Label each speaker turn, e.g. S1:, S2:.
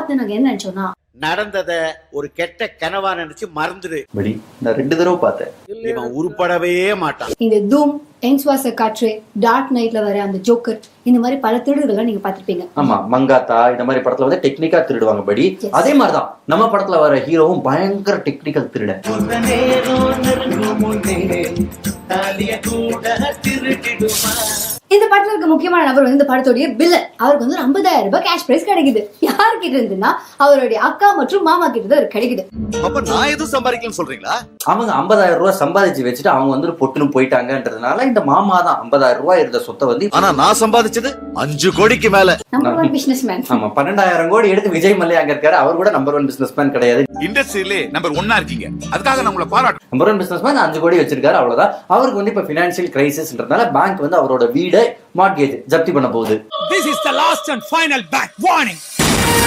S1: பார்த்து நாங்க என்ன நினைச்சோம்னா,
S2: நடந்தத ஒரு கெட்ட கனவா நினைச்சு மறந்துடு.
S3: படி நான் 2 தடவை பார்த்தேன்.
S2: இவன் உருப்படவே மாட்டான்.
S1: இந்த தூம், என் சுவாச காற்று, டார்க் நைட்ல வர அந்த ஜோக்கர், இந்த மாதிரி பல திருடுகள்லாம் நீங்க பாத்திருப்பீங்க.
S3: ஆமா, மங்காத்தா இந்த மாதிரி படத்துல வந்து டெக்னிக்கா திருடுவாங்க படி. அதே மாதிரிதான் நம்ம படத்துல வர ஹீரோவும் பயங்கர டெக்னிக்கல் திருட.
S1: இந்த படத்துல இருக்க முக்கியமான நபர் வந்து இந்த படத்தோடைய வில்லன். அவருக்கு வந்து 50,000 ரூபாய் கேஷ் பிரைஸ் கிடைக்குது. யார்கிட்ட இருந்துன்னா அவருடைய அக்கா மற்றும் மாமா கிட்ட தான் கிடைக்குது.
S4: அப்ப நான் எதுவும் சம்பாதிக்கலன்னு சொல்றீங்களா?
S3: அவங்க 50,000 ரூபாய் சம்பாதிச்சு வச்சுட்டு அவங்க வந்து பொட்டுன்னு போயிட்டாங்கன்றதுனால இந்த மாமா தான் 50,000 ரூபாய் இருந்த சொத்தை வந்து,
S4: ஆனா நான் சம்பாதிச்சது 5 கோடிக்கு மேல.
S1: Number 1 businessman.
S3: ஆமா 12,000 கோடி எடுத்து விஜய் மல்லையா அங்க இருக்காரு. அவர் கூட நம்பர் 1 பிசினஸ்மேன் கிடையாது.
S4: இண்டஸ்ட்ரியிலே நம்பர் 1 இருக்கீங்க, அதுக்காக நான் உங்களை பாராட்டு.
S3: நம்பர் 1 பிசினஸ்மேன் 5 கோடி வச்சிருக்காரு, அவ்வளவுதான். அவருக்கு வந்து இப்ப பினான்சியல் கிரைசிஸ்ன்றதுனால பேங்க் வந்து அவரோட வீடை மார்ட்கேஜ் ஜப்தி பண்ண போகுது.
S5: This is the last and final back warning.